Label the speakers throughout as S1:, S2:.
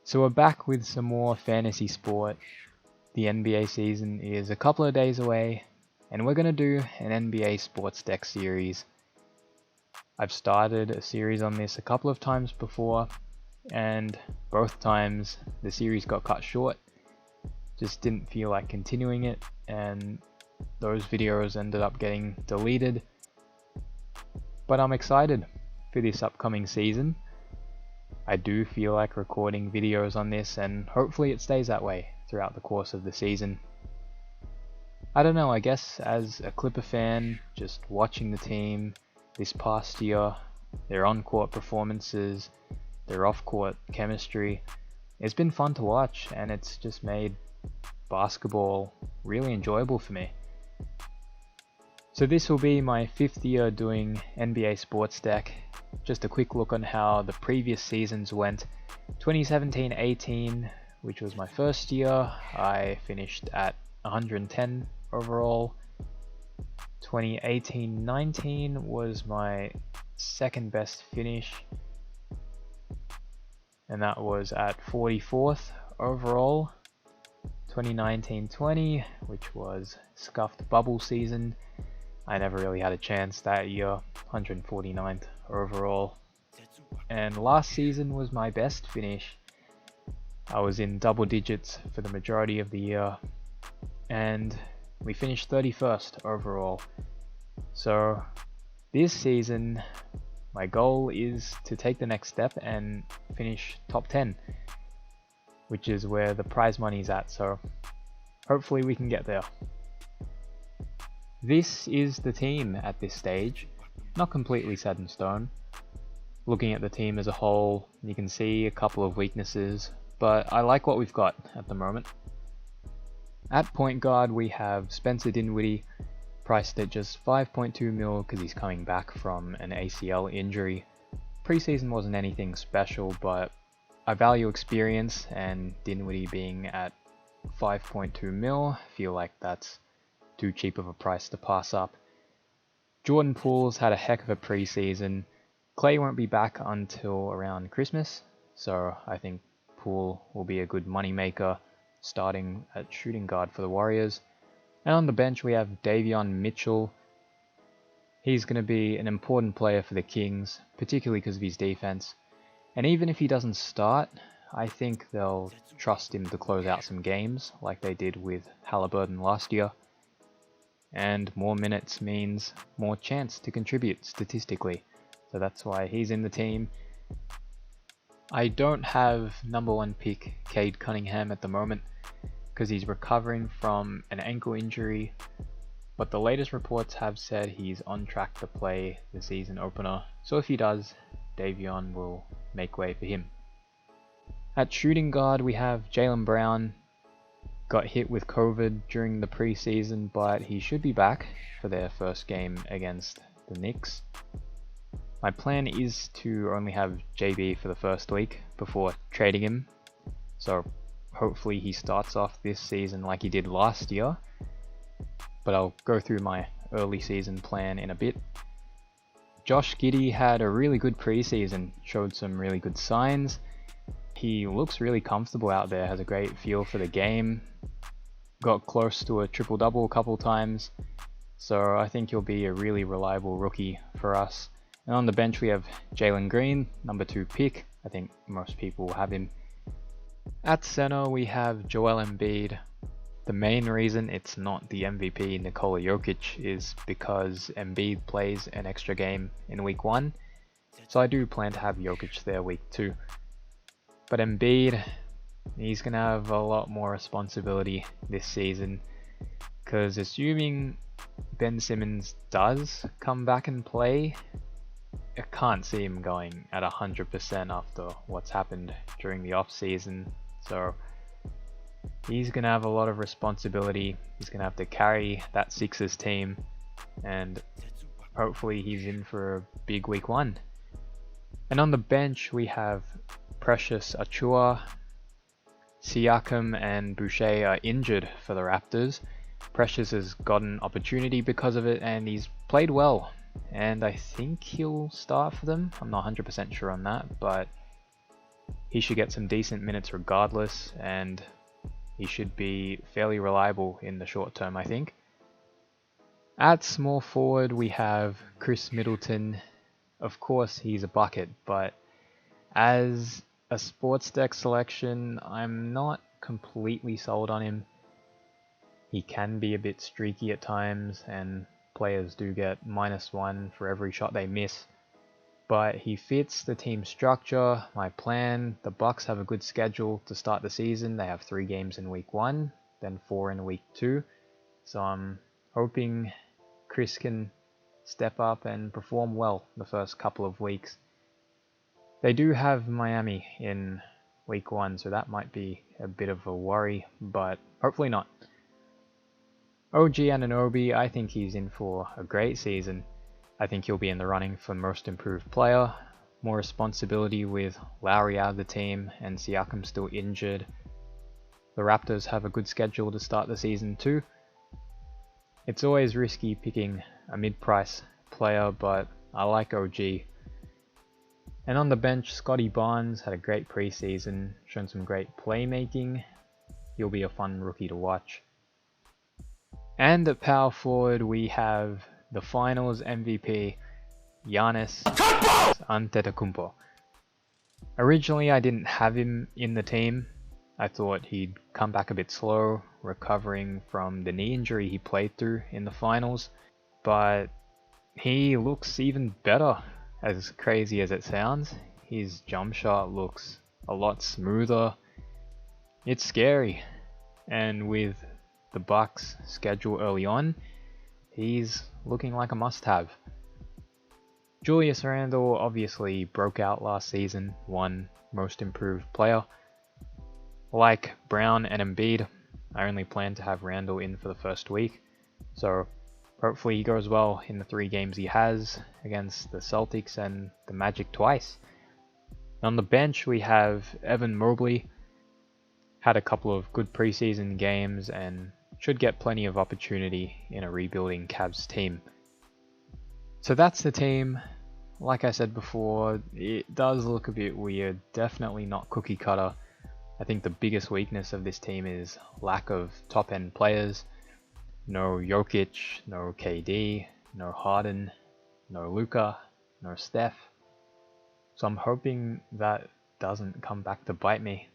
S1: So we're back with some more fantasy sport. The NBA season is a couple of days away, and we're going to do an NBA Sportsdeck series. I've started a series on this a couple of times before, and both times the series got cut short. Just didn't feel like continuing it, and those videos ended up getting deleted. But I'm excited for this upcoming season. I do feel like recording videos on this, and hopefully it stays that way throughout the course of the season. I don't know, I guess as a Clipper fan, just watching the team this past year, their on-court performances, their off-court chemistry, it's been fun to watch, and it's just made basketball really enjoyable for me. So this will be my 5th year doing NBA Sportsdeck. Just a quick look on how the previous seasons went. 2017-18, which was my first year, I finished at 110 overall. 2018-19 was my second best finish, and that was at 44th overall. 2019-20, which was scuffed bubble season, I never really had a chance that year, 149th overall. And last season was my best finish. I was in double digits for the majority of the year, and we finished 31st overall. So this season, my goal is to take the next step and finish top 10, which is where the prize money's at, so hopefully we can get there. This is the team at this stage, not completely set in stone. Looking at the team as a whole, you can see a couple of weaknesses, but I like what we've got at the moment. At point guard we have Spencer Dinwiddie, priced at just 5.2 mil because he's coming back from an ACL injury. Preseason wasn't anything special, but I value experience, and Dinwiddie being at 5.2 mil, feel like that's too cheap of a price to pass up. Jordan Poole's had a heck of a preseason. Clay won't be back until around Christmas, so I think Poole will be a good moneymaker starting at shooting guard for the Warriors. And on the bench we have Davion Mitchell. He's going to be an important player for the Kings, particularly because of his defense. And even if he doesn't start, I think they'll trust him to close out some games like they did with Halliburton last year. And more minutes means more chance to contribute statistically, so that's why he's in the team. I don't have number 1 pick Cade Cunningham at the moment because he's recovering from an ankle injury, but the latest reports have said he's on track to play the season opener, so if he does, Davion will make way for him. At shooting guard we have Jaylen Brown. Got hit with COVID during the preseason, but he should be back for their first game against the Knicks. My plan is to only have JB for the first week before trading him, so hopefully he starts off this season like he did last year, but I'll go through my early season plan in a bit. Josh Giddey had a really good preseason, showed some really good signs. He looks really comfortable out there, has a great feel for the game, got close to a triple-double a couple times, so I think he'll be a really reliable rookie for us. And on the bench we have Jalen Green, number 2 pick. I think most people will have him. At center we have Joel Embiid. The main reason it's not the MVP Nikola Jokic is because Embiid plays an extra game in week 1, so I do plan to have Jokic there week 2. But Embiid, he's going to have a lot more responsibility this season, because assuming Ben Simmons does come back and play, I can't see him going at 100% after what's happened during the off season. So he's going to have a lot of responsibility. He's going to have to carry that Sixers team, and hopefully he's in for a big week 1. And on the bench we have Precious Achiuwa. Siakam and Boucher are injured for the Raptors. Precious has gotten opportunity because of it, and he's played well, and I think he'll start for them. I'm not 100% sure on that, but he should get some decent minutes regardless, and he should be fairly reliable in the short term, I think. At small forward, we have Chris Middleton. Of course, he's a bucket, but as a Sportsdeck selection, I'm not completely sold on him. He can be a bit streaky at times, and players do get -1 for every shot they miss. But he fits the team structure, my plan. The Bucks have a good schedule to start the season. They have 3 games in week 1, then 4 in week 2. So I'm hoping Chris can step up and perform well the first couple of weeks. They do have Miami in week 1, so that might be a bit of a worry, but hopefully not. OG Anunoby, I think he's in for a great season. I think he'll be in the running for most improved player. More responsibility with Lowry out of the team and Siakam still injured. The Raptors have a good schedule to start the season too. It's always risky picking a mid-price player, but I like OG. And on the bench, Scotty Barnes had a great preseason, shown some great playmaking. He'll be a fun rookie to watch. And at power forward, we have the Finals MVP, Giannis Antetokounmpo. Originally, I didn't have him in the team. I thought he'd come back a bit slow, recovering from the knee injury he played through in the finals. But he looks even better, as crazy as it sounds. His jump shot looks a lot smoother. It's scary. And with the Bucks' schedule early on, he's looking like a must-have. Julius Randle obviously broke out last season, won Most Improved Player. Like Brown and Embiid, I only plan to have Randle in for the first week, so hopefully he goes well in the 3 games he has against the Celtics and the Magic twice. On the bench we have Evan Mobley. Had a couple of good preseason games and should get plenty of opportunity in a rebuilding Cavs team. So that's the team. Like I said before, it does look a bit weird, definitely not cookie cutter. I think the biggest weakness of this team is lack of top end players. No Jokic, no KD, no Harden, no Luka, no Steph. So I'm hoping that doesn't come back to bite me.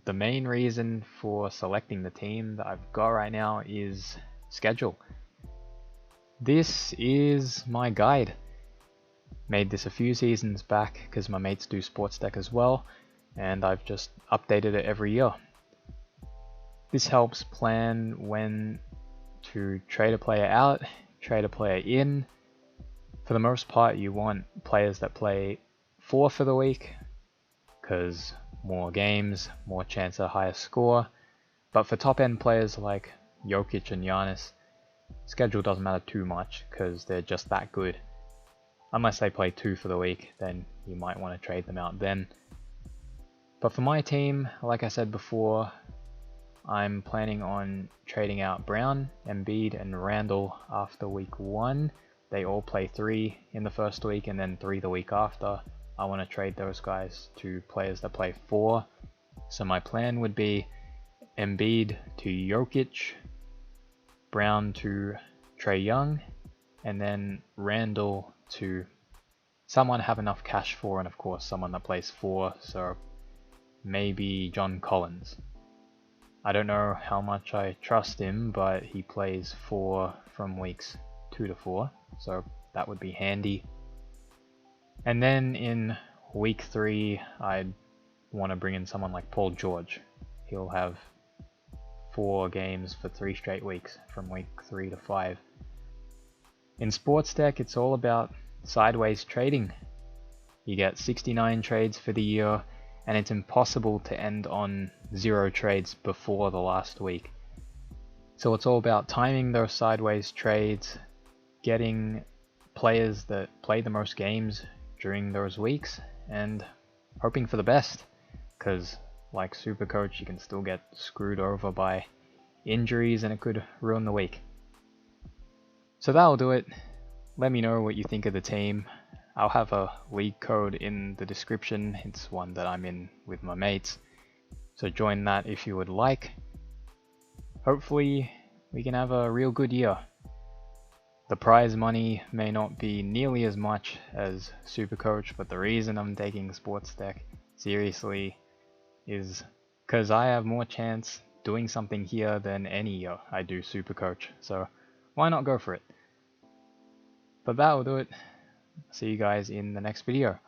S1: The main reason for selecting the team that I've got right now is schedule. This is my guide. Made this a few seasons back because my mates do Sportsdeck as well, and I've just updated it every year. This helps plan when to trade a player out, trade a player in. For the most part, you want players that play 4 for the week, because more games, more chance of higher score. But for top end players like Jokic and Giannis, schedule doesn't matter too much because they're just that good. Unless they play 2 for the week, then you might want to trade them out then. But for my team, like I said before, I'm planning on trading out Brown, Embiid and Randle after week 1. They all play 3 in the first week and then 3 the week after. I want to trade those guys to players that play 4. So my plan would be Embiid to Jokic, Brown to Trae Young, and then Randle to someone I have enough cash for, and of course someone that plays 4, so maybe John Collins. I don't know how much I trust him, but he plays 4 from weeks 2 to 4, so that would be handy. And then in week 3, I'd want to bring in someone like Paul George. He'll have 4 games for 3 straight weeks from week 3 to 5. In Sportsdeck, it's all about sideways trading. You get 69 trades for the year, and it's impossible to end on 0 trades before the last week. So it's all about timing those sideways trades, getting players that play the most games during those weeks, and hoping for the best, because like Supercoach, you can still get screwed over by injuries and it could ruin the week. So that'll do it. Let me know what you think of the team. I'll have a league code in the description. It's one that I'm in with my mates, so join that if you would like. Hopefully we can have a real good year. The prize money may not be nearly as much as Supercoach, but the reason I'm taking Sportsdeck seriously is because I have more chance doing something here than any year I do Supercoach, so why not go for it? But that will do it. See you guys in the next video.